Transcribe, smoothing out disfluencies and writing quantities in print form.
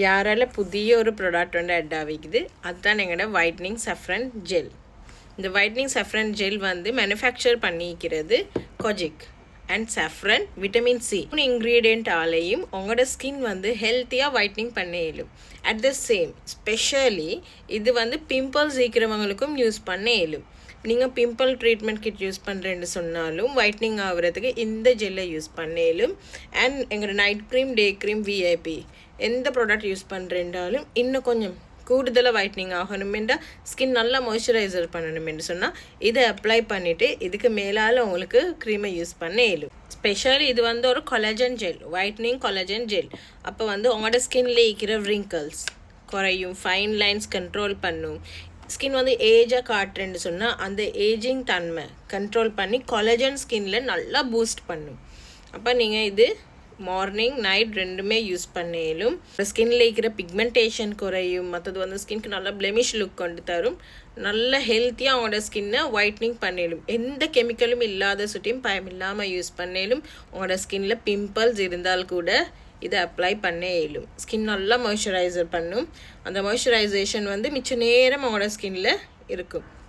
யாரால புதிய ஒரு ப்ராடக்ட் வந்து ஆட் ஆகிக்குது. அதுதான் எங்களோட ஒயிட்னிங் சஃப்ரன் ஜெல். இந்த ஒயிட்னிங் சஃப்ரன் ஜெல் வந்து மேனுஃபேக்சர் பண்ணிக்கிறது kojic and saffron vitamin C ingredient ஆலையும் உங்களோட ஸ்கின் வந்து ஹெல்த்தியாக ஒயிட்னிங் பண்ண இயலும். அட் த சேம் ஸ்பெஷலி இது வந்து பிம்பிள்ஸ் இருக்கிறவங்களுக்கும் யூஸ் பண்ண இயலும். நீங்கள் பிம்பிள் ட்ரீட்மெண்ட் கிட் யூஸ் பண்ணுறேன்னு சொன்னாலும் ஒயிட்னிங் ஆகிறதுக்கு இந்த ஜெல்லை யூஸ் பண்ணேலும். அண்ட் எங்களோட night cream, day cream, VIP எந்த ப்ராடக்ட் யூஸ் பண்ணுறேன்றாலும் இன்னும் கொஞ்சம் கூடுதலாக ஒயிட்னிங் ஆகணுமெண்டா, ஸ்கின் நல்லா மாய்ஸ்சரைசர் பண்ணணுமென்று சொன்னால் இதை அப்ளை பண்ணிவிட்டு இதுக்கு மேலால் உங்களுக்கு க்ரீமை யூஸ் பண்ண இயலும். ஸ்பெஷலி இது வந்து ஒரு collagen gel, whitening collagen gel. அப்போ வந்து உங்களோட ஸ்கின்ல இருக்கிற ரிங்கிள்ஸ் குறையும், ஃபைன் லைன்ஸ் கண்ட்ரோல் பண்ணும். ஸ்கின் வந்து ஏஜாக காட்டுறேன்னு சொன்னால் அந்த ஏஜிங் தன்மை கண்ட்ரோல் பண்ணி கொலஜன் ஸ்கின்ல நல்லா பூஸ்ட் பண்ணும். அப்போ நீங்கள் இது மார்னிங் நைட் ரெண்டுமே யூஸ் பண்ணேலும் ஸ்கின்ல இருக்கிற பிக்மெண்டேஷன் குறையும். மற்றது வந்து ஸ்கின்க்கு நல்லா பிளெமிஷ் லுக் கொண்டு தரும். நல்ல ஹெல்த்தியாக அவங்களோட ஸ்கின்னை ஒயிட்னிங் பண்ணேலும். எந்த கெமிக்கலும் இல்லாத சுட்டியும் பயம் இல்லாமல் யூஸ் பண்ணேலும். உங்களோட ஸ்கின்ல பிம்பிள்ஸ் இருந்தால் கூட இதை அப்ளை பண்ண இயலும். ஸ்கின் நல்லா மாய்ஸ்சரைசர் பண்ணும். அந்த மாய்ஸ்சரைசேஷன் வந்து மிச்ச நேரம் அவங்களோட ஸ்கின்ல இருக்கும்.